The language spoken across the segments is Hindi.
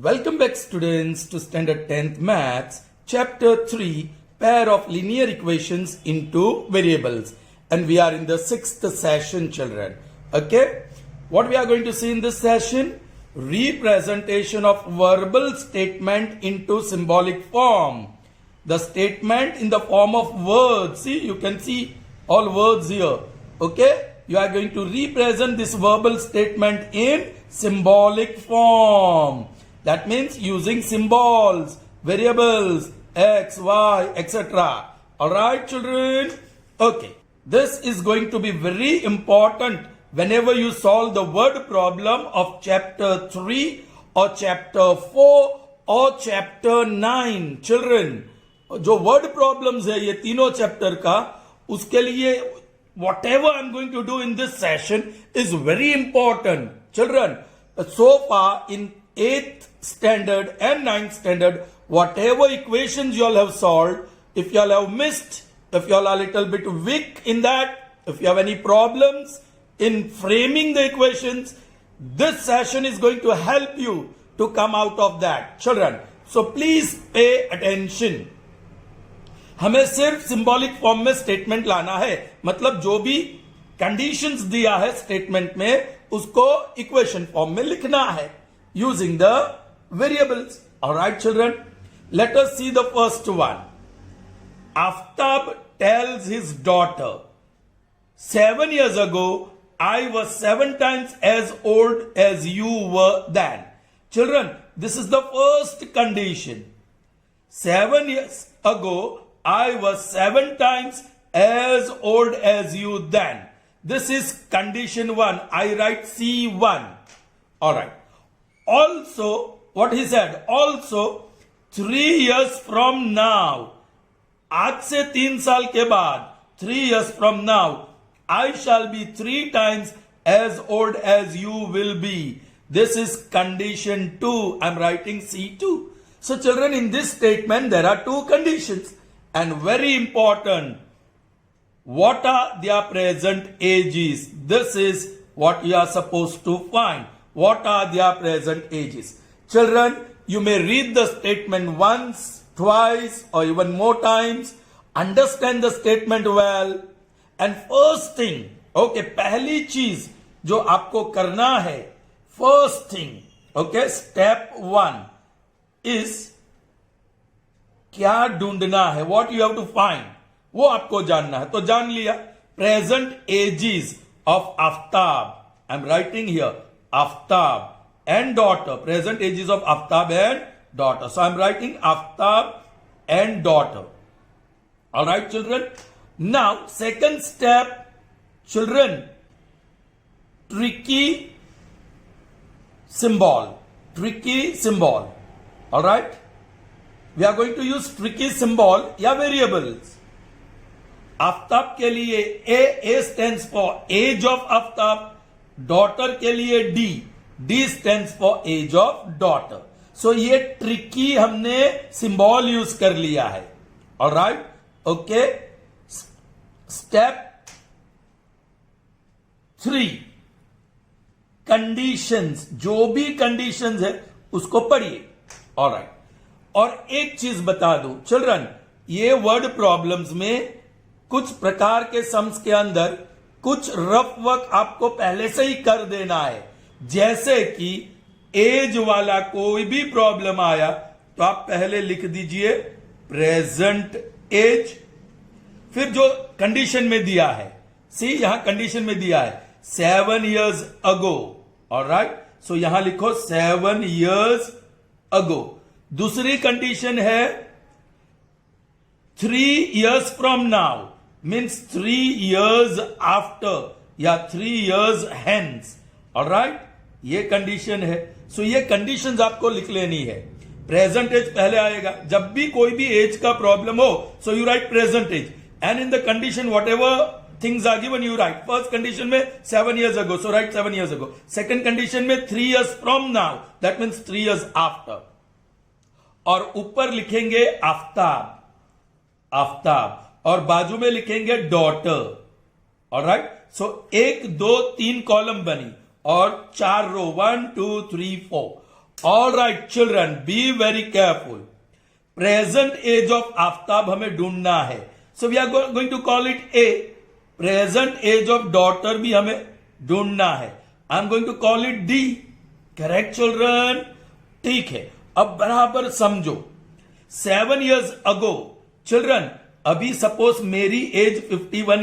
Welcome back students to Standard 10th Maths, Chapter 3, Pair of Linear Equations into Variables. And we are in the 6th session, children. Okay? What we are going to see in this session? Representation of verbal statement into symbolic form. The statement in the form of words. See, you can see all words here. Okay? You are going to represent this verbal statement in symbolic form. That means using symbols, variables, x, y, etc. Alright, children? Okay. This is going to be very important whenever you solve the word problem of chapter 3 or chapter 4 or chapter 9. Children, जो word problems है ये तीनों chapter का, उसके लिए whatever I'm going to do in this session is very important. Children, so far in 8th standard and 9th standard, whatever equations you all have solved, if you all have missed, if you all are a little bit weak in that, if you have any problems in framing the equations, this session is going to help you to come out of that. Children, so please pay attention. हमें सिर्फ सिंबॉलिक फॉर्म में स्टेटमेंट लाना है, मतलब जो भी कंडीशंस दिया है स्टेटमेंट में उसको इक्वेशन फॉर्म में लिखना है using the variables. Alright, children, let us see the first one. Aftab tells his daughter, 7 years ago I was 7 times as old as you were then. Children, this is the first condition. 7 years ago I was 7 times as old as you then. This is condition 1. I write C1. Alright. Also, what he said, also 3 years from now, आज से 3 साल के बाद, 3 years from now, I shall be 3 times as old as you will be. This is condition 2. I'm writing C2. So children, in this statement, there are 2 conditions. And very important, what are their present ages? This is what you are supposed to find. What are their present ages? Children, you may read the statement once, twice, or even more times. Understand the statement well. And first thing, okay, पहली चीज जो आपको करना है, first thing, okay, step 1 is क्या ढूंढना है, what you have to find, वो आपको जानना है. तो जान लिया, present ages of Aftab. I'm writing here, Aftab and daughter, present ages of Aftab and daughter. So I'm writing Aftab and daughter. Alright, children. Now, second step, children, tricky symbol. Tricky symbol. Alright. We are going to use tricky symbol या variables. आफ्ताब के लिए A stands for age of Aftab, daughter के लिए D stands for age of daughter. So ये tricky हमने symbol use कर लिया है. Alright, okay. Step 3, conditions, जो भी conditions है उसको पढ़िए. Alright. और एक चीज बता दूं चिल्ड्रन, ये वर्ड प्रॉब्लम्स में कुछ प्रकार के सम्स के अंदर कुछ रफ वर्क आपको पहले से ही कर देना है. जैसे कि एज वाला कोई भी प्रॉब्लम आया तो आप पहले लिख दीजिए प्रेजेंट एज, फिर जो कंडीशन में दिया है, सी यहां कंडीशन में दिया है 7 years ago. ऑलराइट, सो यहां लिखो 7 years ago. दूसरी कंडीशन है 3 years from now, means 3 years after या 3 years hence. ऑलराइट, ये कंडीशन है. सो ये कंडीशंस आपको लिख लेनी है. प्रेजेंट एज पहले आएगा. जब भी कोई भी एज का प्रॉब्लम हो, so you write present age and in the condition whatever things are given you right. First condition में 7 years ago, so write 7 years ago. Second condition में 3 years from now, that means 3 years after. और ऊपर लिखेंगे आफ्ताब, आफ्ताब, और बाजू में लिखेंगे डॉटर. ऑलराइट, सो 1 2 3 कॉलम बनी और 4 row 1 2 3 4. All right children, be very careful. Present age of Aftab हमें ढूंढना है. So we are going to call it A. Present age of daughter भी हमें ढूंढना है. I am going to call it D. Correct children? ठीक है. अब बराबर समझो. 7 years अगो चिल्ड्रन, अभी सपोज मेरी एज 51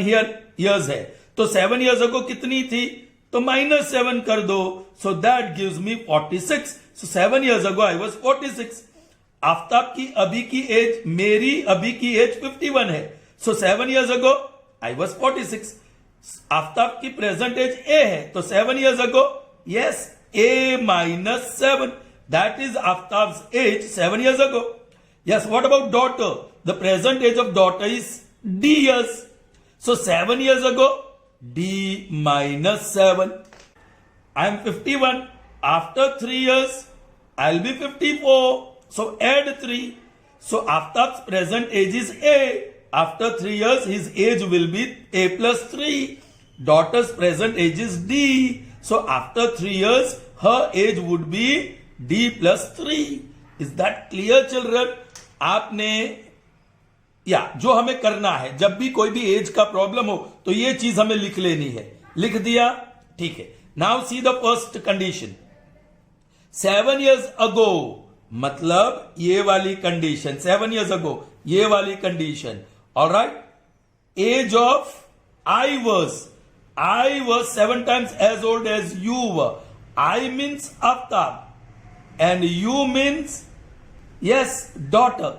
years है, तो 7 years अगो कितनी थी? तो -7 कर दो. So that gives me 46. So 7 years ago I was 46. Aftab की अभी की एज, मेरी अभी की एज 51 है. सो 7 years ago I was 46. Aftab की प्रेजेंट एज ए है, तो 7 years ago, yes, a -7. That is Aftab's age 7 years ago. Yes, what about daughter? The present age of daughter is D years. So 7 years ago, D -7. I am 51. After 3 years, I'll be 54. So add 3. So Aftab's present age is A. After 3 years, his age will be A plus 3. Daughter's present age is D. So after 3 years, her age would be D plus 3. Is that clear children? आपने या जो हमें करना है, जब भी कोई भी एज का प्रॉब्लम हो तो ये चीज हमें लिख लेनी है. लिख दिया? ठीक है. Now see the first condition. 7 years ago मतलब ये वाली कंडीशन. 7 years अगो ये वाली condition. All right. Age of I was 7 times as old as you were. I means Aftab and you means yes daughter.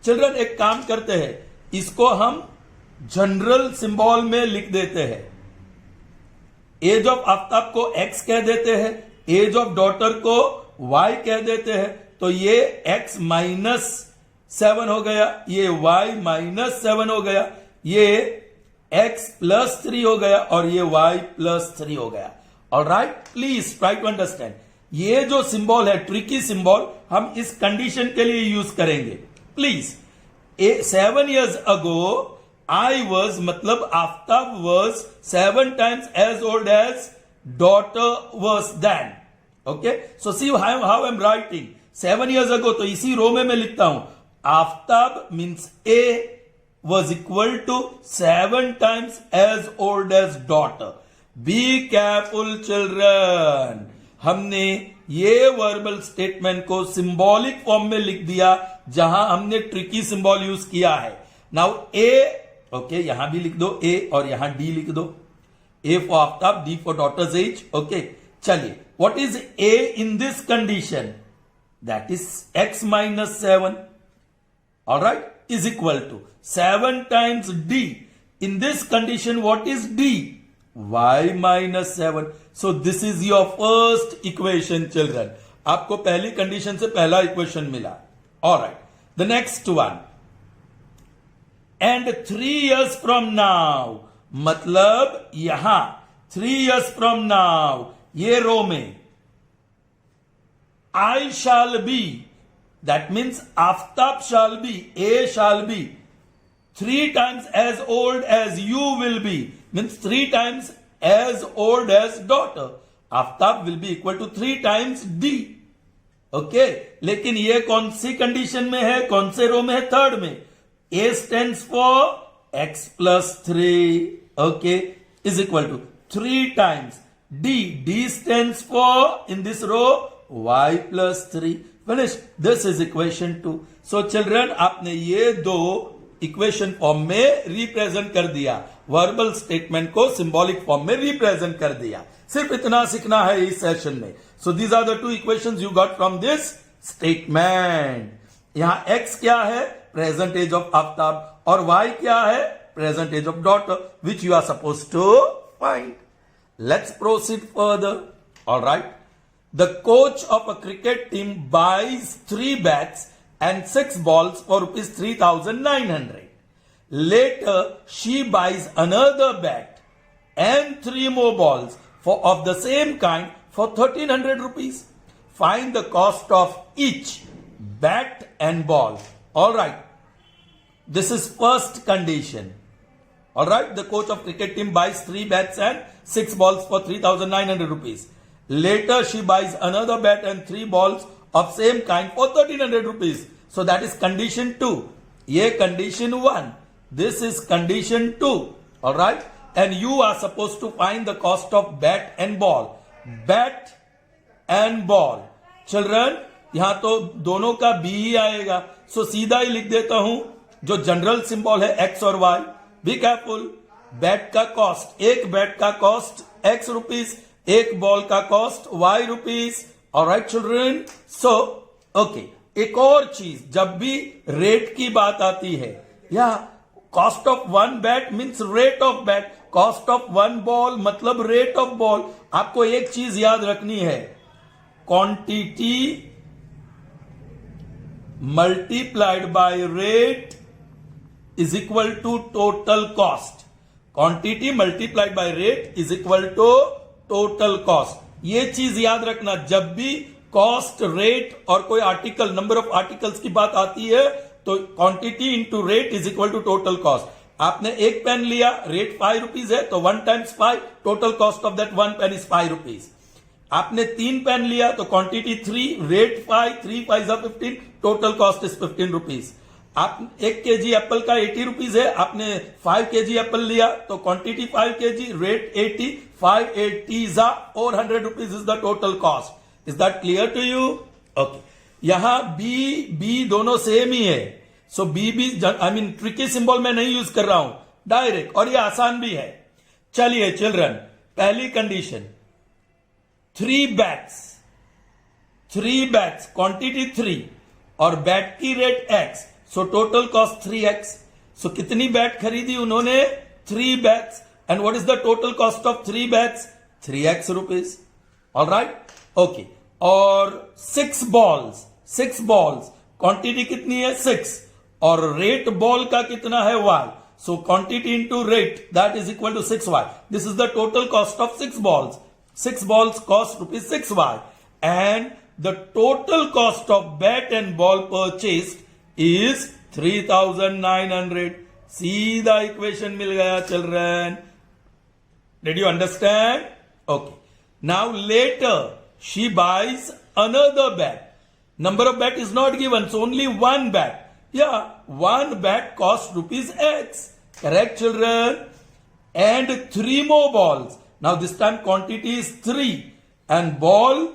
Children एक काम करते हैं, इसको हम जनरल सिंबल में लिख देते हैं. एज ऑफ आफ्ताब को x कह देते हैं, एज ऑफ डॉटर को y कह देते हैं. तो ये x -7 हो गया, ये y -7 हो गया, ये x +3 हो गया और ये y +3 हो गया. All right, please try to understand. ये जो सिंबल है, ट्रिकी सिंबल, हम इस कंडीशन के लिए यूज करेंगे. Please. 7 years ago I was मतलब Aftab was 7 times as old as daughter was then. Okay, so see how I am writing. 7 years ago, तो इसी रो में मैं लिखता हूं Aftab means A was equal to 7 times as old as daughter. Be careful children. हमने ये वर्बल स्टेटमेंट को सिंबॉलिक फॉर्म में लिख दिया जहां हमने ट्रिकी सिंबल यूज किया है. नाउ ए, ओके, यहां भी लिख दो ए और यहां डी लिख दो. A for Aftab, D for daughter's age. Okay, चलिए. What is A in this condition? That is x -7. Alright, is equal to 7 times D. In this condition, what is D? Y -7. So this is your first equation, children. आपको पहली कंडीशन से पहला इक्वेशन मिला. Alright. The next one. And 3 years from now, मतलब यहां 3 years from now, ये रो में I shall be, that means Aftab shall be, A shall be 3 times as old as you will be, means 3 times as old as daughter. Aftab will be equal to 3 times D. Okay, लेकिन ये कौन सी कंडीशन में है, कौन से रो में है? थर्ड में. A stands for x plus 3, okay, is equal to 3 times D. D stands for, in this row, y plus 3. Finish. This is equation 2. So children, आपने ये दो इक्वेशन फॉर्म में रिप्रेजेंट कर दिया, वर्बल स्टेटमेंट को सिंबॉलिक फॉर्म में रिप्रेजेंट कर दिया. सिर्फ इतना सीखना है इस सेशन में. So these are the 2 equations you got from this statement. यहां x क्या है? Present age of Aftab. और y क्या है? Present age of daughter, which you are suppose to find. Let's proceed further. Alright. The coach of a cricket team buys 3 bats and 6 balls for rupees 3,900. Later, she buys another bat and 3 more balls of the same kind for 1,300 rupees. Find the cost of each bat and ball. All right. This is first condition. All right. The coach of cricket team buys 3 bats and 6 balls for 3,900 rupees. Later, she buys another bat and 3 balls of same kind for 1300 rupees. So that is condition 2. ये condition 1. This is condition 2. Alright? And you are supposed to find the cost of bat and ball. Bat and ball. Children, यहां तो दोनों का बी ही आएगा. So सीधा ही लिख देता हूं जो जनरल सिंबल है एक्स और वाई. Be careful. बैट का कॉस्ट, एक बैट का कॉस्ट एक्स रुपीज, एक बॉल का cost y rupees. Alright children. So okay, एक और चीज, जब भी रेट की बात आती है, या cost of one bat means rate of bat, cost of one ball मतलब रेट ऑफ बॉल. आपको एक चीज याद रखनी है, quantity multiplied by rate is equal to total cost. Quantity multiplied by rate is equal to total cost. ये चीज याद रखना, जब भी कॉस्ट, रेट और कोई आर्टिकल, नंबर ऑफ आर्टिकल्स की बात आती है, तो quantity into rate is equal to total cost. आपने एक पेन लिया, रेट 5 रुपीज है, तो 1 times 5, total cost of that 1 pen is 5 rupees. आपने 3 पेन लिया तो quantity 3, rate 5, 3 5 15, total cost is 15 rupees. आप 1 केजी एप्पल का 80 रुपीज है, आपने 5 केजी एप्पल लिया तो क्वांटिटी 5 केजी, रेट 80, 5 80 और 100 rupees is the total cost. Is that clear to you? Okay. यहां बी दोनों सेम ही है. So B I mean tricky symbol में नहीं यूज कर रहा हूं, डायरेक्ट, और ये आसान भी है. चलिए चिल्ड्रन, पहली कंडीशन, 3 बैट्स, क्वांटिटी 3 और बैट की rate x, so total cost 3x. सो कितनी बैट खरीदी उन्होंने? 3 bats. And what is the total cost of 3 bats? 3x rupees. Alright, okay. और 6 बॉल्स, क्वांटिटी कितनी है? 6, और रेट बॉल का कितना है? y. So quantity into rate, that is equal to 6y. This is the total cost of 6 balls. 6 balls cost rupees 6y, and the total cost of bat and ball purchased is 3,900. सीधा इक्वेशन मिल गया children. Did you understand? Okay. Now later she buys another bat. Number of bat is not given, so only one bat. Yeah, one bat costs rupees x. Correct children? And 3 more balls. Now this time quantity is 3 and ball,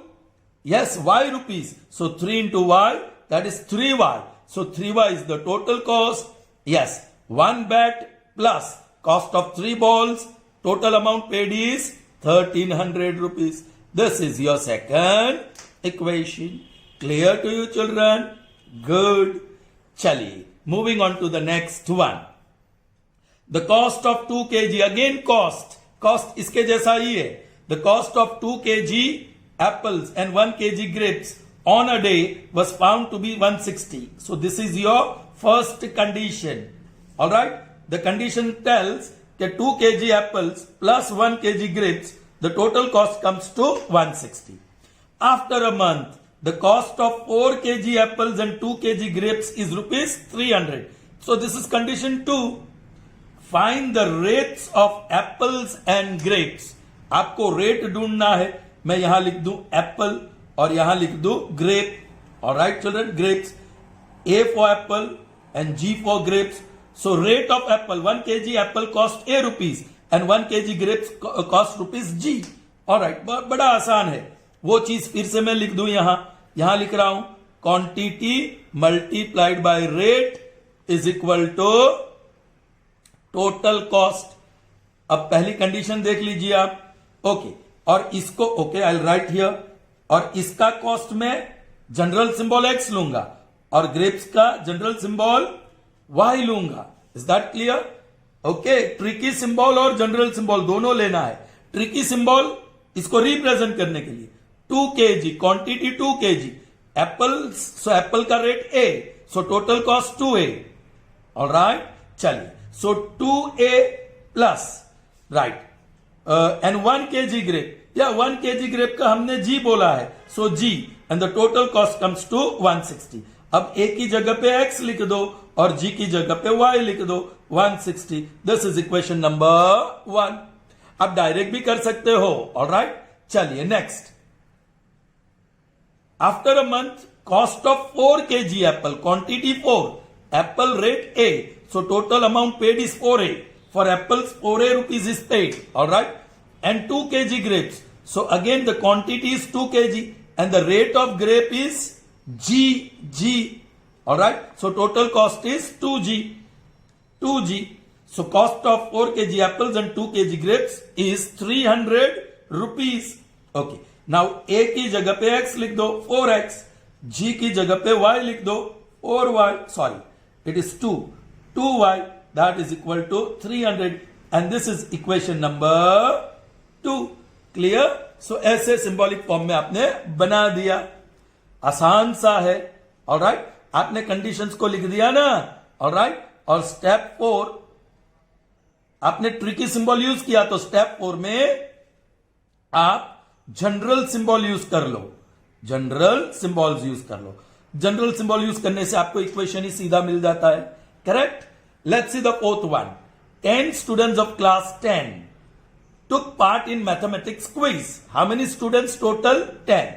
yes, y rupees. So 3 into y, that is 3y. So 3y is the total cost. Yes, 1 bat plus cost of 3 balls. Total amount paid is 1300 rupees. This is your second equation. Clear to you children? Good. Chaliye, moving on to the next one. The cost of 2 kg, again cost इसके जैसा ही है. The cost of 2 kg apples and 1 kg grapes on a day was found to be 160. So this is your first condition. Alright? The condition tells that 2 kg apples plus 1 kg grapes, the total cost comes to 160. After a month, the cost of 4 kg apples and 2 kg grapes is rupees 300. So this is condition 2. Find the rates of apples and grapes. आपको रेट ढूंढना है. मैं यहां लिख दूं एप्पल और यहां लिख दूं grape. Alright children, grapes, A for apple and G for grapes. So rate of apple, 1 kg apple cost A rupees and 1 kg grapes cost rupees G. Alright, बड़ा आसान है. वो चीज फिर से मैं लिख दूं यहां लिख रहा हूं, quantity multiplied by rate is equal to total cost. अब पहली कंडीशन देख लीजिए आप. ओके, और इसको ओके आई राइट हियर, और इसका कॉस्ट में जनरल सिंबल एक्स लूंगा और ग्रेप्स का जनरल सिंबल वाई लूंगा. Is that clear? Okay, tricky symbol और जनरल सिंबल दोनों लेना है. ट्रिकी सिंबल इसको रिप्रेजेंट करने के लिए 2 kg, quantity 2 kg Apple, so Apple का rate A, so total cost 2A. Alright, चलिए. So 2A plus, right, and 1 kg grape. Yeah, 1 kg grape का हमने G बोला है. So G and the total cost comes to 160. अब A की जगह पे X लिख दो और G की जगह पे Y लिख दो, 160. This is equation number 1. आप डायरेक्ट भी कर सकते हो. All right, चलिए next. After a month cost of 4 kg Apple, quantity 4, Apple rate A, so total amount paid is 4A. For apples 4A rupees is paid, all right, and 2 kg grapes, so again the quantity is 2 kg and the rate of grape is G, all right, so total cost is 2G. So cost of 4 kg apples and 2 kg grapes is 300 rupees. Okay, now A की जगह पे X लिख दो 4X, G की जगह पे Y लिख दो 4Y, sorry, it is 2Y, that is equal to 300, and this is equation number 2. Clear? So ऐसे symbolic form में आपने बना दिया, आसान सा है, alright, आपने conditions को लिख दिया ना, alright, और step 4 आपने ट्रिकी सिंबल यूज किया, तो स्टेप 4 में आप जनरल सिंबल यूज कर लो, जनरल सिंबल्स यूज कर लो। जनरल सिंबल यूज करने से आपको इक्वेशन ही सीधा मिल जाता है, correct. Let's see the fourth one. 10 students of class 10 took part in mathematics quiz. How many students total? 10.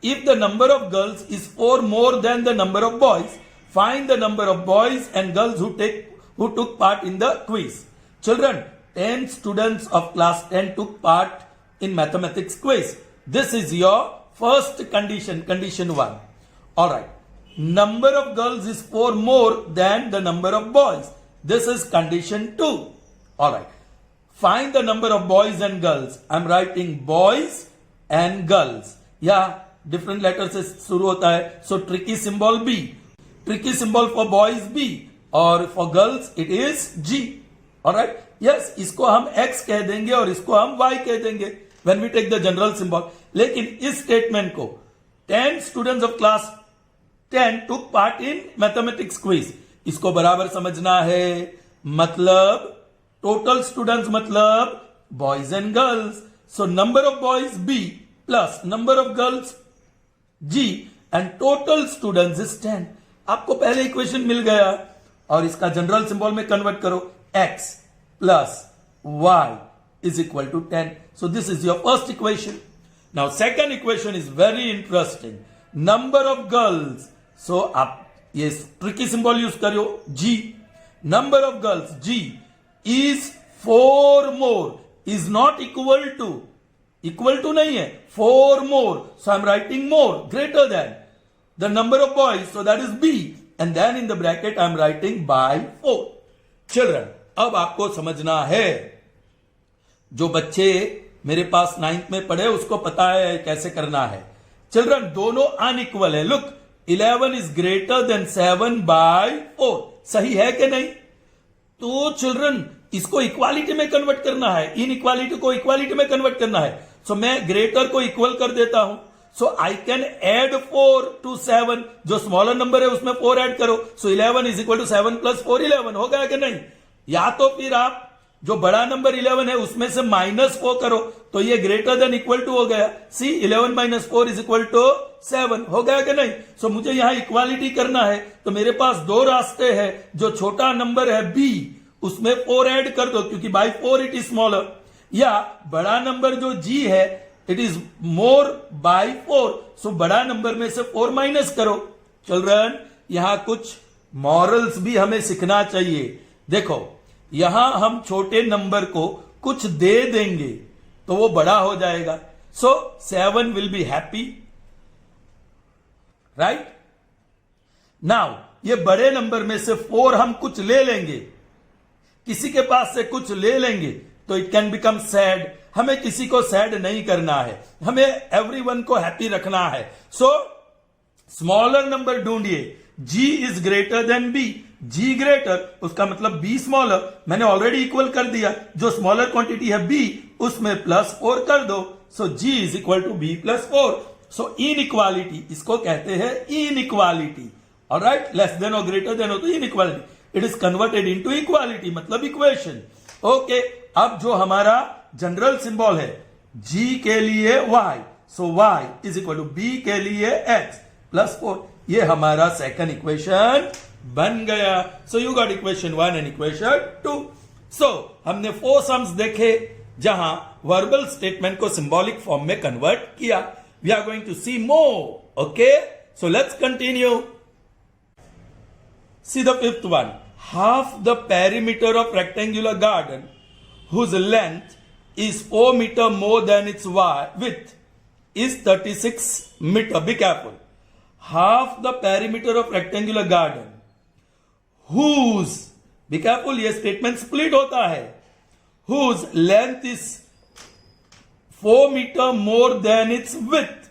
If the number of girls is 4 more than the number of boys, find the number of boys and girls who took part in the quiz. Children, 10 students of class 10 took part in mathematics quiz. This is your first condition, condition 1. Alright. Number of girls is 4 more than the number of boys. This is condition 2. Alright. Find the number of boys and girls. I'm writing boys and girls. Yeah, different letters से शुरू होता है. So tricky symbol B. Tricky symbol for boys B. और for girls it is G. Alright? Yes, इसको हम X कह देंगे और इसको हम Y कह देंगे when we take the general symbol. लेकिन इस स्टेटमेंट को 10 students of class 10 took part in mathematics quiz, इसको बराबर समझना है। मतलब टोटल स्टूडेंट्स मतलब boys and girls, so number of boys B plus number of girls G and total students is 10। आपको पहले इक्वेशन मिल गया और इसका जनरल सिंबल में कन्वर्ट करो, X plus Y is equal to 10. So this is your first equation. Now second equation is very interesting. Number of girls. So आप ये tricky symbol यूज करो G. Number of girls G is 4 more is not equal to नहीं है, 4 more. So I'm writing more greater than the number of boys. So that is B. And then in the bracket I'm writing by 4. Children, अब आपको समझना है, जो बच्चे मेरे पास 9th में पढ़े उसको पता है कैसे करना है। चिल्ड्रन, दोनों अनइक्वल है। Look, 11 is greater than 7 by 4, सही है कि नहीं? तो चिल्ड्रन, इसको इक्वालिटी में कन्वर्ट करना है, इनइक्वालिटी को इक्वालिटी में कन्वर्ट करना है। सो मैं ग्रेटर को इक्वल कर देता हूं। सो आई कैन एड 4 to 7, जो स्मॉलर नंबर है उसमें 4 ऐड करो। सो 11 इज इक्वल टू 7 प्लस 4, 11 हो गया कि नहीं? या तो फिर आप जो बड़ा नंबर 11 है उसमें से -4 करो, तो ये ग्रेटर देन इक्वल टू हो गया। सी 11 - 4 इज इक्वल टू 7, हो गया कि नहीं? सो मुझे यहां इक्वालिटी करना है, तो मेरे पास दो रास्ते हैं। जो छोटा नंबर है B, उसमें 4 ऐड कर दो, क्योंकि बाई 4 इट इज स्मॉलर। या बड़ा नंबर जो G है, इट इज मोर बाई 4, सो बड़ा नंबर में से 4 माइनस करो। चिल्ड्रन, यहां कुछ मॉरल्स भी हमें सीखना चाहिए। देखो, यहां हम छोटे नंबर को कुछ दे देंगे तो वो बड़ा हो जाएगा। सो 7 will be happy, right? Now ये बड़े नंबर में से 4 हम कुछ ले लेंगे, किसी के पास से कुछ ले लेंगे, तो इट कैन बिकम सैड। हमें किसी को सैड नहीं करना है, हमें एवरीवन को हैप्पी रखना है। सो स्मॉलर नंबर ढूंढिए। G is greater then B, G greater, उसका मतलब B स्मॉलर। मैंने ऑलरेडी इक्वल कर दिया, जो स्मॉलर क्वांटिटी है B उसमें +4 कर दो। So G is equal to B + 4। So inequality, इसको कहते हैं इनइक्वालिटी। ऑलराइट, लेस देन और ग्रेटर देन हो तो inequality, it is converted into equality, मतलब इक्वेशन। ओके, अब जो हमारा जनरल सिंबल है G के लिए Y, so Y is equal to B के लिए X + 4, ये हमारा सेकंड इक्वेशन बन गया। So you got equation 1 and equation 2। सो हमने 4 सम्स देखे जहां वर्बल स्टेटमेंट को सिंबॉलिक फॉर्म में कन्वर्ट किया। we are going to see more. Okay? So let's continue. See the fifth one. Half the perimeter of rectangular garden whose length is 4 meter more than its width is 36 meter. Be careful. Half the perimeter of rectangular garden whose, be careful, ये statement split होता है, whose length is 4 meter more than its width.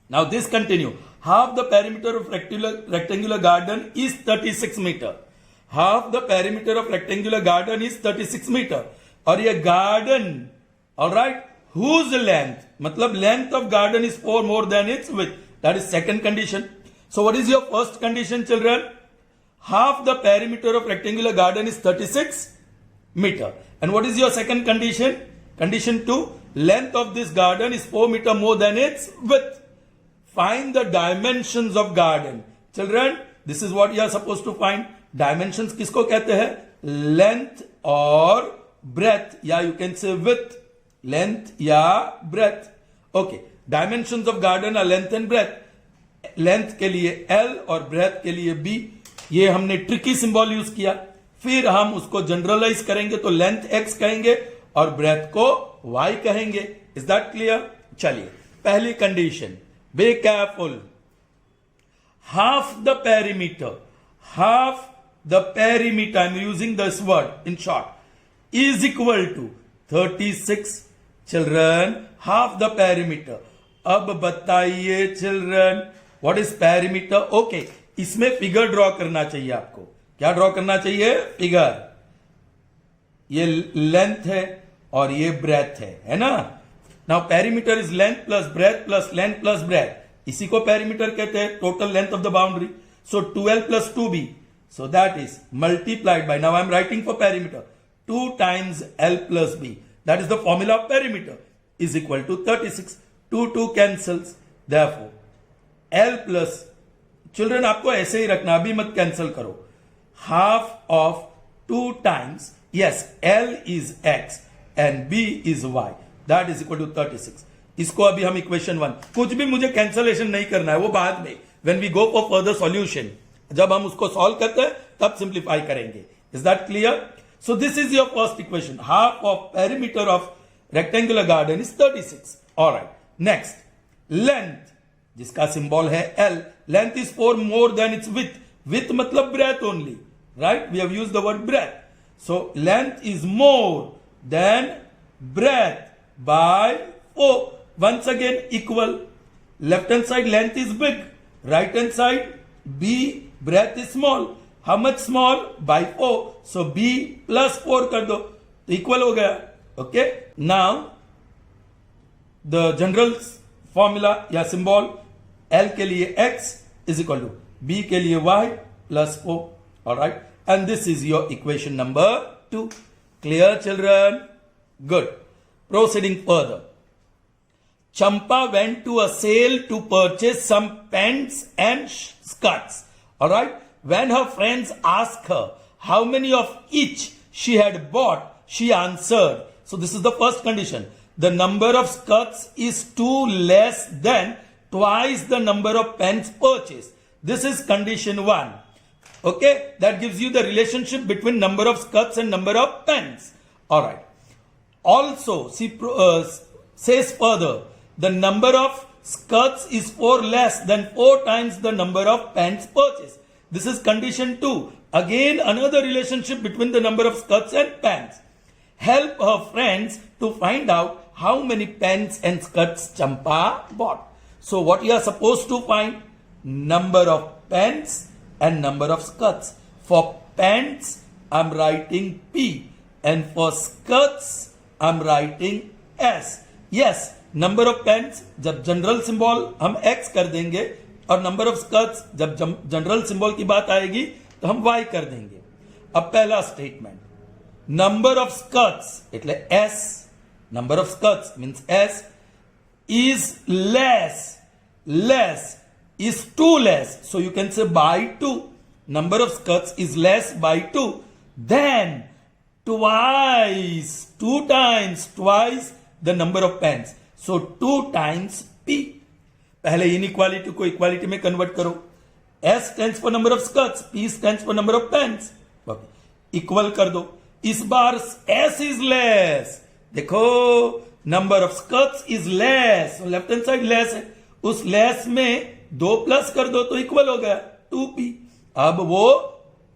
Now this continue. Half the perimeter of rectangular garden is 36 meter. Half the perimeter of rectangular garden is 36 meter. और ये garden, alright, whose length, मतलब length of garden is 4 more than its width. That is second condition. So what is your first condition, children? Half the perimeter of rectangular garden is 36 meter. And what is your second condition? Condition 2, length of this garden is 4 meter more than its width. Find the dimensions of garden. Children, this is what you are supposed to find. Dimensions किसको कहते हैं? Length or breadth, या you can say width. Length या breadth. Okay. Dimensions of garden are length and breadth. Length के लिए L और breadth के लिए B. ये हमने ट्रिकी सिंबल यूज किया. फिर हम उसको जनरलाइज करेंगे तो लेंथ x कहेंगे और ब्रेथ को y कहेंगे. Is that clear? चलिए, पहली condition, be careful. Half the perimeter, half the perimeter, I am using this word in short, is equal to 36. Children, half the perimeter. अब बताइए children, what is perimeter? Okay, इसमें फिगर ड्रॉ करना चाहिए आपको. क्या ड्रॉ करना चाहिए? फिगर. ये लेंथ है और ये ब्रेथ है ना. Now perimeter is length plus breadth plus length plus breadth. इसी को पेरीमीटर कहते हैं, total length of the boundary. So 2L plus 2B, so that is multiplied by, now I am writing for perimeter, 2 times L plus B, that is the formula of perimeter, is equal to 36. 2 cancels, therefore L plus, children आपको ऐसे ही रखना, अभी मत कैंसिल करो. Half of 2 times, yes, L is x and B is y, that is equal to 36. इसको अभी हम इक्वेशन 1, कुछ भी मुझे कैंसलेशन नहीं करना है, वो बाद में when we go for further solution, जब हम उसको सॉल्व करते हैं तब सिंप्लीफाई करेंगे. Is that clear? So this is your first equation. Half of perimeter of rectangular garden is 36. Alright, next, length, जिसका सिंबल है L. Length is 4 more than its width. Width मतलब breadth only, right? We have used the word breadth. So length is more than breadth by 4. Once again equal. Left hand side length is big, right hand side B breadth is small. How much small? By 4. So B plus 4 कर दो तो इक्वल हो गया. Okay, now the general formula या सिंबल, L के लिए x is equal to B के लिए y plus 4. Alright, and this is your equation number 2. Clear, children? Good. Proceeding further. Champa went to a sale to purchase some pants and skirts. Alright? When her friends asked her how many of each she had bought, she answered. So this is the first condition. The number of skirts is 2 less than twice the number of pants purchased. This is condition 1. Okay? That gives you the relationship between number of skirts and number of pants. Alright. Also, she says further, the number of skirts is 4 less than 4 times the number of pants purchased. This is condition 2. Again, another relationship between the number of skirts and pants. Help her friends to find out how many pants and skirts Champa bought. So what you are supposed to find? Number of pants and number of skirts. For pants, I'm writing P. And for skirts, I'm writing S. Yes, number of pens, जब जनरल सिंबल हम x कर देंगे और नंबर ऑफ स्कर्ट्स जब जनरल सिंबल की बात आएगी तो हम y कर देंगे. अब पहला स्टेटमेंट, नंबर ऑफ स्कर्ट्स એટલે s, number of skirts means s is less is 2 less, so you can say by 2. Number of skirts is less by 2 then twice the number of pants. So 2 times P. पहले इनइक्वालिटी को इक्वालिटी में कन्वर्ट करो. S stands for number of skirts, P stands for number of pants. Equal कर दो. इस बार S is less. देखो number of skirts is less, left hand side lace है, उस लेस में 2 प्लस कर दो तो इक्वल हो गया 2P. अब वो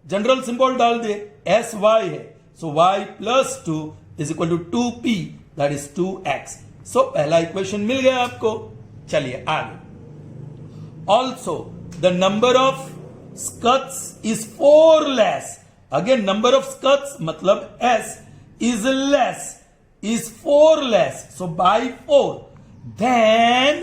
जनरल सिंबल डाल दे, SY है, so Y plus 2 is equal to 2P, that is 2X. सो पहला इक्वेशन मिल गया आपको. चलिए आगे. Also the number of skirts is 4 less. Again number of skirts मतलब S is less, is 4 less, so by 4, then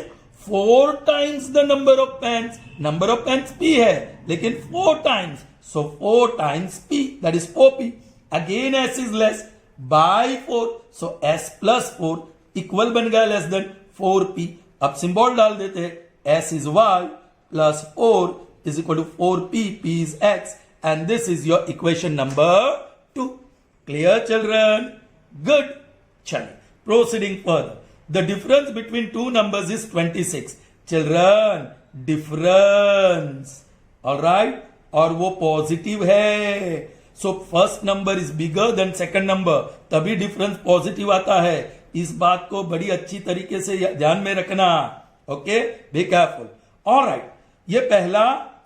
4 times the number of pants. Number of pants P है लेकिन 4 times, so 4 times P, that is 4P. Again S is less by 4, so S plus 4 equal बन गया less than 4P. अब सिंबल डाल देते हैं, S is Y plus 4 is equal to 4P, P is X, and this is your equation number 2. Clear children? Good. चलिए proceeding further. The difference between two numbers is 26. Children difference, alright, और वो पॉजिटिव है. So first number is bigger than second number, तभी डिफरेंस पॉजिटिव आता है. इस बात को बड़ी अच्छी तरीके से ध्यान में रखना. Okay, be careful. ऑलराइट, ये पहला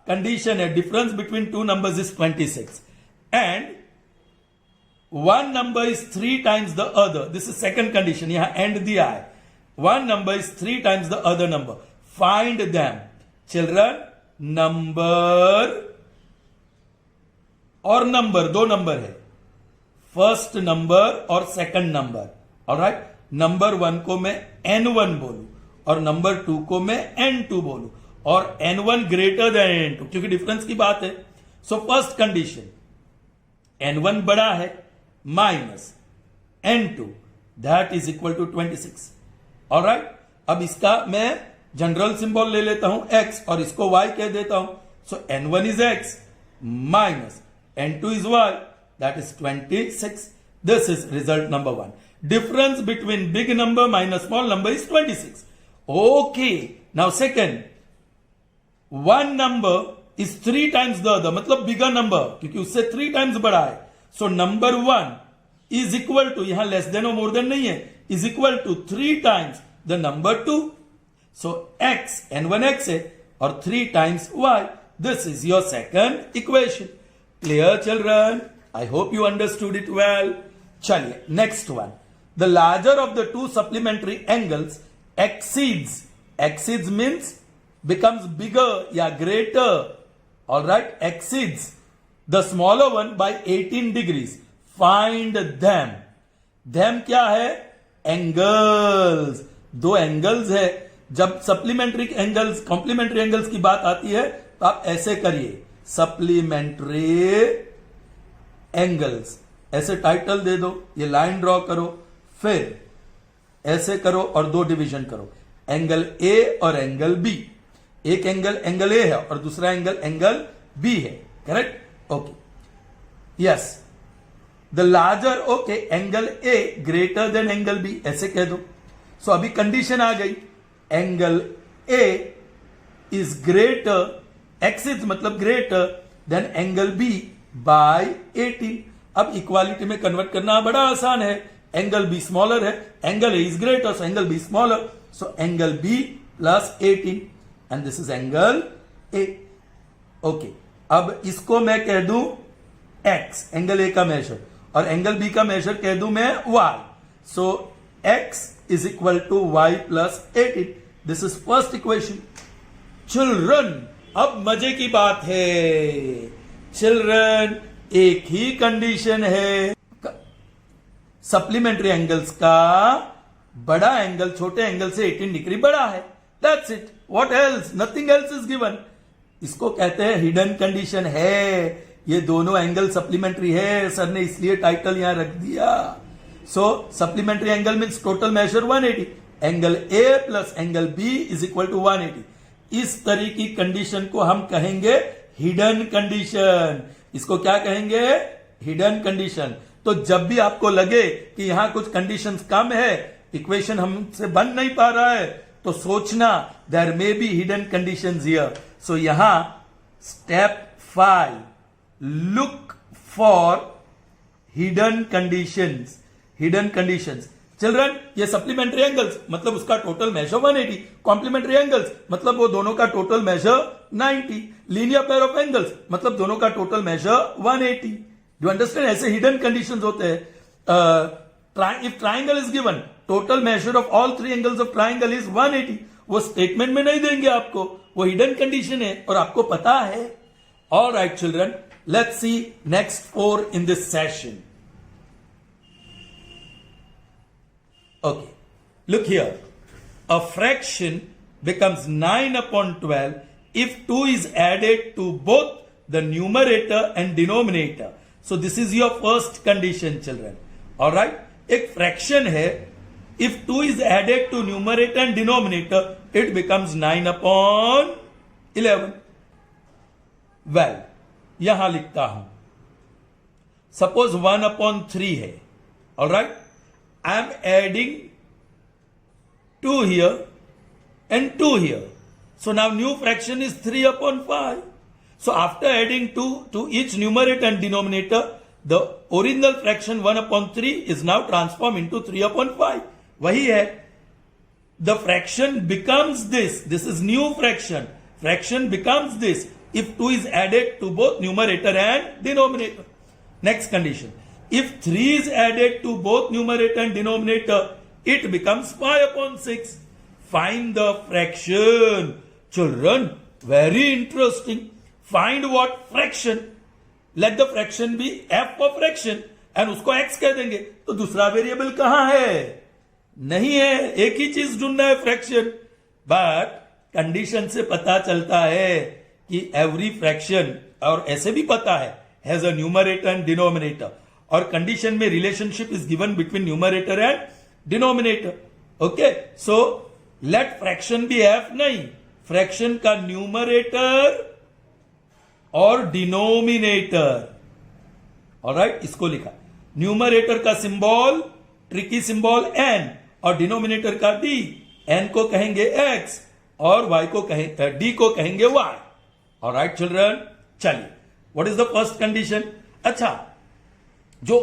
कंडीशन है. Difference between two numbers is 26 and one number is 3 times the other. This is second condition. यहां end दिया है. One number is 3 times the other number. Find them. Children, number और नंबर, दो नंबर है, फर्स्ट नंबर और सेकंड नंबर. ऑलराइट, नंबर 1 को मैं N1 बोलूं और नंबर 2 को मैं N2 बोलूं और N1 ग्रेटर देन N2, क्योंकि डिफरेंस की बात है. सो फर्स्ट कंडीशन, N1 बड़ा है minus N2, that is equal to 26. Alright, अब इसका मैं जनरल सिंबल ले लेता हूं X और इसको Y कह देता हूं. So N1 is X minus N2 is Y, that is 26. This is result number 1. Difference between big number minus small number is 26. Okay, now second, one number is 3 times the other, मतलब बिगर नंबर, क्योंकि उससे 3 टाइम्स बड़ा है. So number 1 is equal to, यहां लेस देन और मोर देन नहीं है, is equal to 3 times the number 2. So X, N1 X है और 3 times Y. This is your second equation. Clear children? I hope you understood it well. चलिए next one. The larger of the two supplementary angles exceeds means becomes bigger या greater. Alright, exceeds the smaller one by 18 degrees. Find them. Them क्या है? Angles. दो एंगल्स है. जब सप्लीमेंट्री एंगल्स, कॉम्प्लीमेंट्री एंगल्स की बात आती है तो आप ऐसे करिए, सप्लीमेंट्री एंगल्स, ऐसे टाइटल दे दो, ये लाइन ड्रॉ करो, फिर ऐसे करो और 2 डिवीजन करो, एंगल A और एंगल B. एक एंगल A है और दूसरा एंगल B है. Correct? Okay, yes. The larger, okay, angle A greater than angle B, ऐसे कह दो. सो अभी कंडीशन आ गई, angle A is greater, exceeds मतलब greater than angle B by 18. अब इक्वालिटी में कन्वर्ट करना बड़ा आसान है. एंगल B स्मॉलर है, angle A is greater, so angle B smaller, so angle B plus 18 and this is angle A. ओके, अब इसको मैं कह दूं X, एंगल A का मेजर, और एंगल B का मेजर कह दूं मैं Y. So X is equal to Y plus 18. This is first equation. Children, अब मजे की बात है. चिल्ड्रन, एक ही कंडीशन है, सप्लीमेंट्री एंगल्स का बड़ा एंगल छोटे एंगल से 18 डिग्री बड़ा है. That's it, what else, nothing else is given. इसको कहते हैं हिडन कंडीशन है. ये दोनों एंगल सप्लीमेंट्री है, सर ने इसलिए टाइटल यहां रख दिया. So supplementary angle means total measure 180, angle A plus angle B is equal to 180. इस तरह की कंडीशन को हम कहेंगे हिडन कंडीशन. इसको क्या कहेंगे? Hidden condition. तो जब भी आपको लगे कि यहां कुछ कंडीशंस कम है, इक्वेशन हमसे बन नहीं पा रहा है, तो सोचना there may be hidden conditions here. So यहां step 5, look for hidden conditions. Hidden conditions children, ये सप्लीमेंट्री एंगल्स मतलब उसका टोटल मेजर 180, कॉम्प्लीमेंट्री एंगल्स मतलब वो दोनों का total measure 90, linear pair of angles मतलब दोनों का टोटल मेजर 180. Do understand? ऐसे हिडन कंडीशंस होते हैं. If triangle is given, total measure of all 3 angles of triangle is 180. वो स्टेटमेंट में नहीं देंगे आपको, वो हिडन कंडीशन है और आपको पता है. All right children, let's see next 4 in this session. Okay, look here. A fraction becomes 9 upon 12 if 2 is added to both the numerator and denominator. So this is your first condition, children. All right? एक fraction है. If 2 is added to numerator and denominator, it becomes 9 upon 11. Well, यहां लिखता हूं. Suppose 1 upon 3 है. All right? I am adding 2 here and 2 here. So now new fraction is 3 upon 5. So after adding 2 to each numerator and denominator, the original fraction 1 upon 3 is now transformed into 3 upon 5. वही है. The fraction becomes this. This is new fraction. Fraction becomes this if 2 is added to both numerator and denominator. Next condition. If 3 is added to both numerator and denominator, it becomes 5 upon 6. Find the fraction. Children, very interesting. Find what fraction. Let the fraction be f of fraction. And उसको x कह देंगे. तो दूसरा वेरिएबल कहां है? नहीं है. एक ही चीज ढूंढना है, फ्रैक्शन. बट कंडीशन से पता चलता है कि एवरी फ्रैक्शन, और ऐसे भी पता है, has a numerator and denominator. और कंडीशन में relationship is given between numerator and denominator. Okay, so let fraction be F. नहीं, फ्रैक्शन का न्यूमरेटर और डिनोमिनेटर. ऑलराइट, इसको लिखा. न्यूमरेटर का सिंबल, ट्रिकी सिंबल एन, और डिनोमिनेटर का डी. एन को कहेंगे एक्स और वाई को कहेंगे, डी को कहेंगे वाई. ऑलराइट चिल्ड्रन, चलिए, what is the first condition? अच्छा, जो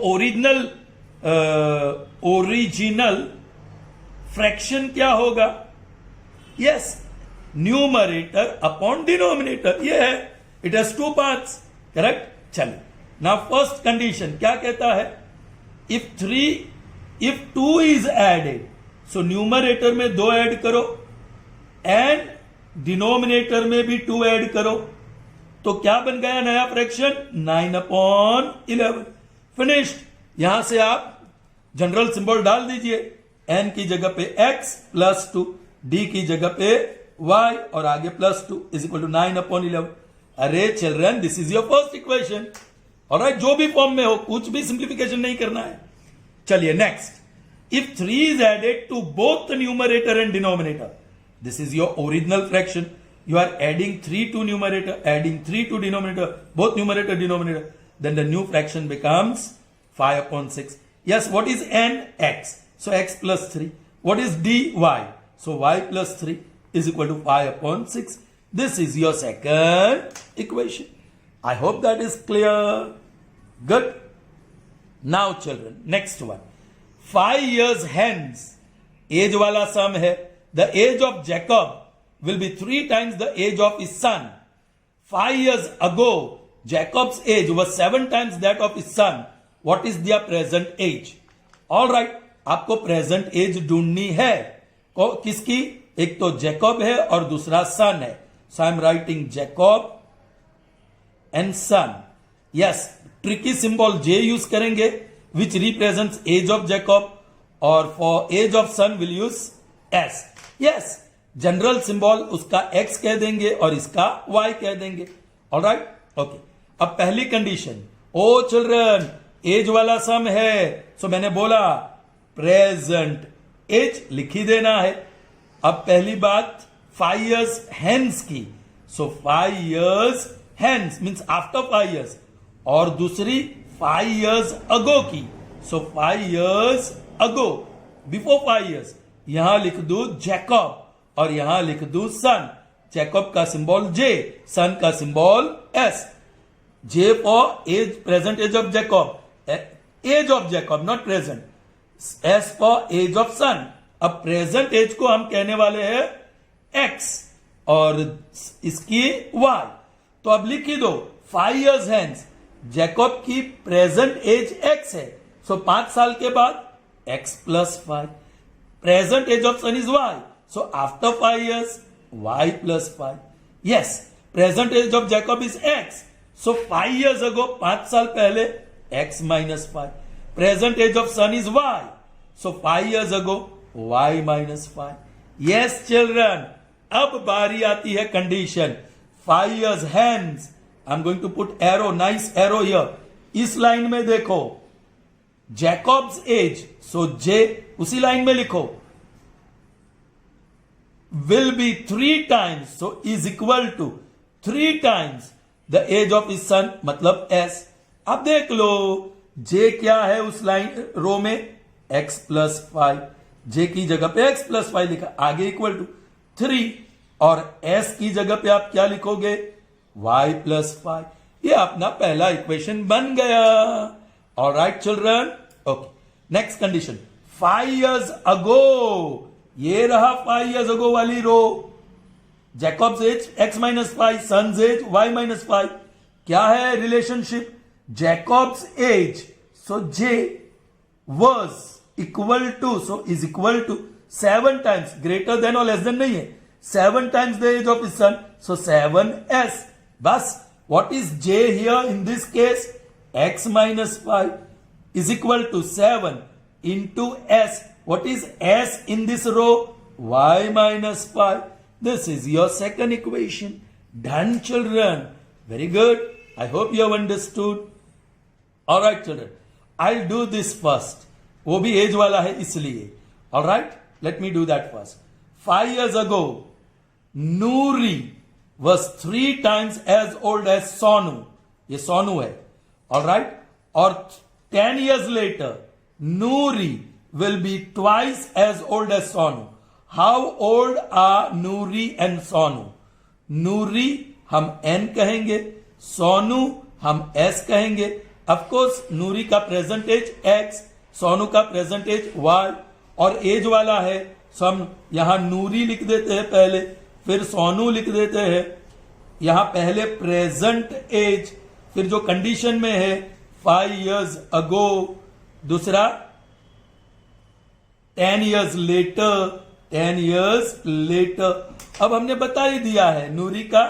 ओरिजिनल फ्रैक्शन क्या होगा? Yes, numerator upon denominator. ये है, इट हैज 2 पार्ट्स. करेक्ट. चलिए, नाउ फर्स्ट कंडीशन क्या कहता है? If 2 is added, so numerator में 2 ऐड करो एंड डिनोमिनेटर में भी 2 ऐड करो, तो क्या बन गया नया फ्रैक्शन? 9 अपॉन 11. फिनिश्ड. यहां से आप जनरल सिंबल डाल दीजिए. n की जगह पे x प्लस 2, d की जगह पे y और आगे plus 2 is equal to 9 upon 11. अरे children, this is your first equation. Alright, जो भी फॉर्म में हो, कुछ भी सिंप्लीफिकेशन नहीं करना है. चलिए next. If 3 is added to both numerator and denominator, this is your original fraction. You are adding 3 to numerator, adding 3 to denominator, both numerator, denominator. Then the new fraction becomes 5 upon 6. Yes, what is n? X. So x plus 3. What is dy? So y plus 3 is equal to 5 upon 6. This is your second equation. I hope that is clear. Good. Now children, next one. 5 years hence, age wala sum hai. The age of Jacob will be 3 times the age of his son. 5 years ago, Jacob's age was 7 times that of his son. What is their present age? All right, आपको present age ढूंढनी है. किसकी? एक तो Jacob है और दूसरा son है. So I am writing Jacob and son. Yes, tricky symbol J use करेंगे, which represents age of Jacob, और for age of son will use S. Yes, general symbol उसका x कह देंगे और इसका y कह देंगे. Alright, okay. अब पहली कंडीशन, ओ चिल्ड्रन, एज वाला सम है, सो मैंने बोला प्रेजेंट एज लिख ही देना है. अब पहली बात 5 years हेंस की, सो 5 years hence means after 5 years, और दूसरी 5 years अगो की, सो 5 years अगो, बिफोर 5 years. यहां लिख दू जैकब, और यहां लिख दूं सन। जैकब का सिंबल जे, सन का symbol S. J for age, present age of Jacob, age of Jacob not present. S for age of son. अब प्रेजेंट एज को हम कहने वाले हैं एक्स और इसकी वाई। तो अब लिख ही दो 5 years hence जैकब की प्रेजेंट एज एक्स है, सो 5 साल के बाद x plus 5। Present age of son is y, so after 5 years y plus 5। Yes, present age of Jacob is x, so 5 years ago, 5 साल पहले x minus 5। Present age of son is y, so 5 years ago y minus 5। Yes children, अब बारी आती है condition 5 years hence। I am going to put arrow, nice arrow here. इस लाइन में देखो जैकब्स एज, सो जे उसी लाइन में लिखो, will be 3 times, so is equal to 3 times the age of is son, मतलब एस। अब देख लो जे क्या है उस लाइन रो में, एक्स प्लस 5। जे की जगह पे एक्स प्लस 5 लिखा, आगे इक्वल टू 3, और एस की जगह पे आप क्या लिखोगे, y प्लस 5। ये अपना पहला इक्वेशन बन गया। Alright children, okay. Next condition 5 years ago, ये रहा 5 years ago वाली row. Jacob's age x minus 5, son's age y minus 5। क्या है relationship, Jacob's age, so J was equal to, so is equal to 7 times, greater than और लेस देन नहीं है, 7 times the age of his son, so 7s। बस, what is j here in this case, x minus 5 is equal to 7 into s। What is s in this row, y minus 5। This is your second equation. Done children, very good, I hope you have understood। Alright children, I'll do this first, वो भी एज वाला है इसलिए। Alright, let me do that first। 5 years ago Nuri was 3 times as old as Sonu, ये सोनू है, alright। और 10 years later Nuri will be twice as old as Sonu। How old are Nuri and Sonu? Nuri हम n कहेंगे, सोनू हम s कहेंगे। Of course नूरी का प्रेजेंट एज x, सोनू का प्रेजेंट एज y, और एज वाला है, सो हम यहां नूरी लिख देते हैं पहले, फिर सोनू लिख देते हैं। यहां पहले प्रेजेंट एज, फिर जो कंडीशन में है 5 years ago, दूसरा 10 years later, 10 years later। अब हमने बता ही दिया है नूरी का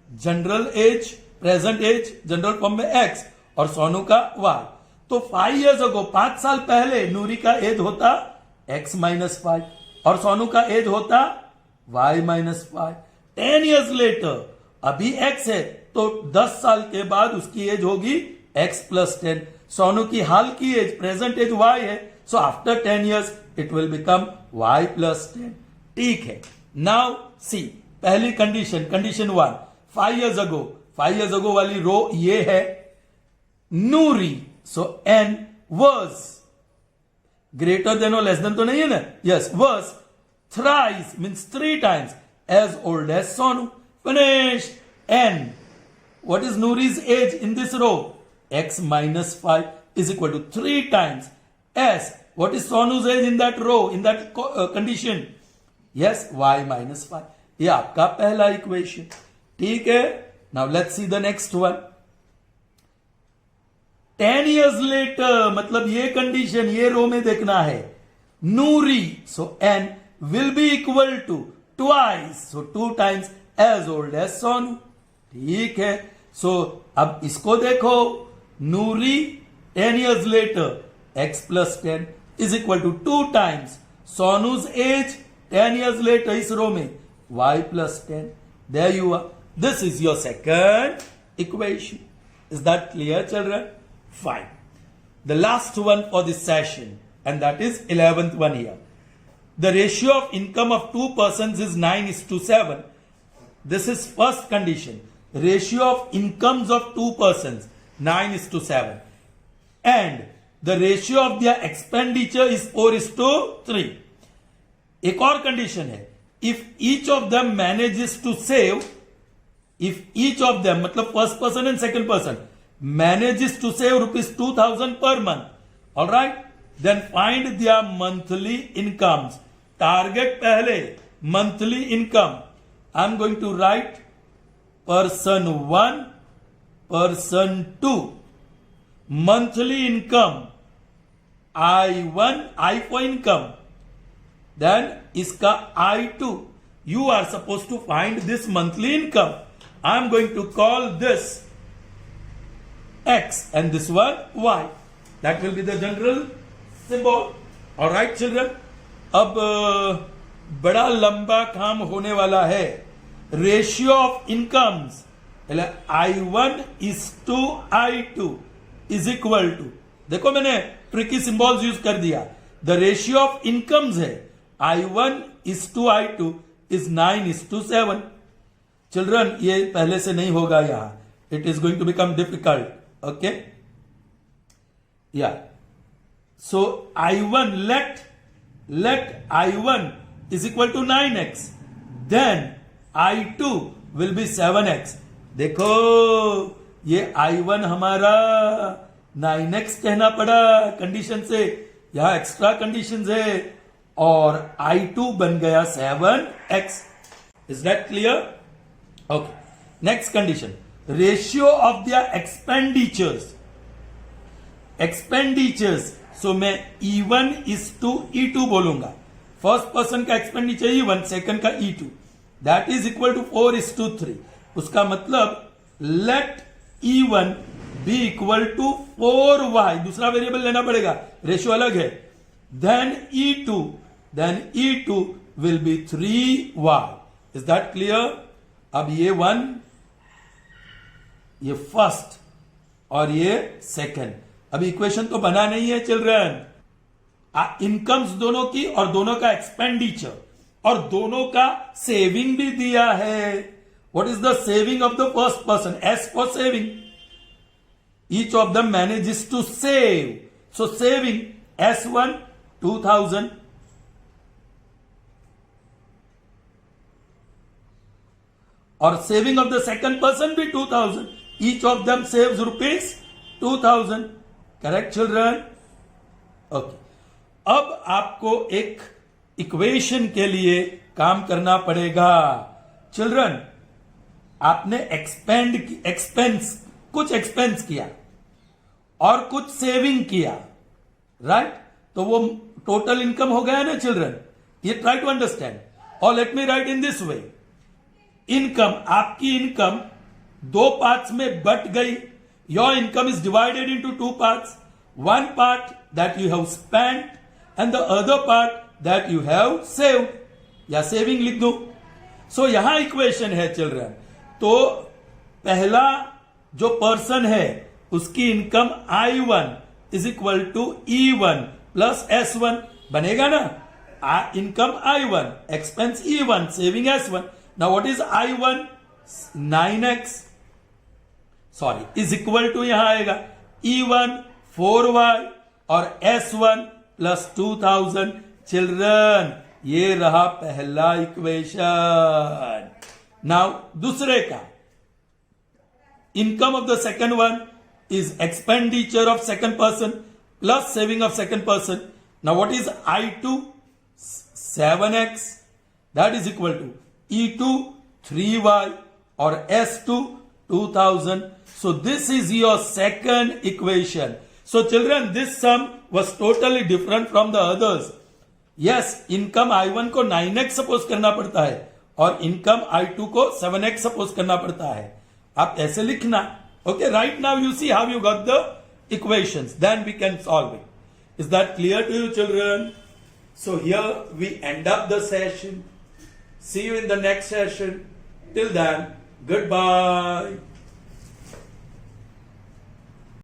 general age, present age general form में x, और सोनू का y। तो 5 years ago, 5 साल पहले नूरी का एज होता x माइनस 5 और सोनू का एज होता y माइनस 5। 10 years later, अभी x है तो 10 साल के बाद उसकी एज होगी x प्लस 10। सोनू की हाल की एज, प्रेजेंट एज y है, so after 10 years it will become y plus 10। ठीक है, नाउ सी पहली condition, condition 1, 5 years ago, 5 years ago वाली रो ये है, नूरी, सो n was ग्रेटर देन और लेस देन तो नहीं है ना, yes, was thrice means 3 times as old as Sonu। Finished। n, what is Nuri's age in this row, x minus 5 is equal to 3 times s, what is Sonu's age in that row, in that condition, yes, y minus 5। ये आपका पहला इक्वेशन। ठीक है, now let's see the next one. 10 years later, मतलब ये कंडीशन ये रो में देखना है, नूरी, सो n will be equal to twice, so 2 times as old as Sonu. ठीक है, सो अब इसको देखो, नूरी 10 years later, x plus 10 is equal to 2 times Sonu's age 10 years later इस रो में y plus 10। There you are, this is your second equation। Is that clear children? Fine. The last one for this session, and that is 11th one here. The ratio of income of 2 persons is 9:7. This is first condition. Ratio of incomes of 2 persons 9:7, and the ratio of their expenditure is 4:3. एक और कंडीशन है, if each of them manages to save, if each of them मतलब first person and second person manages to save rupees 2000 per month, all right, then find their monthly incomes. Target पहले monthly income. I'm going to write person 1, person 2, monthly income I1, I for income, then iska I2. You are supposed to find this monthly income. I'm going to call this X and this one Y. That will be the general symbol. All right, children. अब बड़ा लंबा काम होने वाला है. Ratio of incomes I1 is to I2 is equal to, देखो मैंने ट्रिकी सिंबल्स यूज कर दिया. द रेशियो ऑफ इनकम्स है I1 is to I2 is 9 is to 7. Children ये पहले से नहीं होगा यहां. It is going to become difficult. Okay, या so I1 let I1 is equal to 9x, then I2 will be 7x. देखो ये I1 हमारा 9x कहना पड़ा कंडीशन से, यहां एक्स्ट्रा कंडीशन है, और I2 बन गया 7x. Is that clear? Okay, next condition, ratio of the expenditures. So मैं E1 is to E2 बोलूंगा. फर्स्ट पर्सन का एक्सपेंडिचर E1, सेकंड का E2, that is equal to 4 is to 3. उसका मतलब late E1 B equal to 4y, दूसरा वेरिएबल लेना पड़ेगा, रेशियो अलग है. Then E2 will be 3y. Is that clear? अब ये 1, ये फर्स्ट और ये सेकंड. अब इक्वेशन तो बना नहीं है चिल्ड्रन. इनकम्स दोनों की और दोनों का एक्सपेंडिचर और दोनों का सेविंग भी दिया है. What is the saving of the first person? S for saving. Each of them manages to save. So saving S1 2000, और saving of the second person भी 2000. Each of them saves rupees 2000. Correct children? Okay, अब आपको एक इक्वेशन के लिए काम करना पड़ेगा. चिल्ड्रन, आपने कुछ एक्सपेंस किया और कुछ सेविंग किया, राइट? तो वो टोटल इनकम हो गया ना चिल्ड्रन. ये ट्राई टू अंडरस्टैंड. और let me right in this way. Income, आपकी इनकम दो पार्ट्स में बट गई. Your income is divided into two parts. One part that you have spent and the other part that you have saved, या सेविंग लिख दो. सो यहां इक्वेशन है चिल्ड्रन. तो पहला जो पर्सन है उसकी income I1 is equal to E1 plus S1 बनेगा ना. Income I1, expense E1, saving S1. Now what is I1? 9x, sorry, is equal to यहां आएगा E1 4y और S1 प्लस 2000. चिल्ड्रन, ये रहा पहला इक्वेशन. नाउ दूसरे का, income of the second one is expenditure of second person plus saving of second person. Now what is I2? 7x, that is equal to E2 3y or S2 2000. So this is your second equation. So children, this sum was totally different from the others. Yes, income I1 को 9x सपोज करना पड़ता है और इनकम I2 को 7x सपोज करना पड़ता है. आप ऐसे लिखना. Okay, right now you see how you got the equations, then we can solve it. Is that clear to you children? So here we end up the session. See you in the next session. Till then, good bye.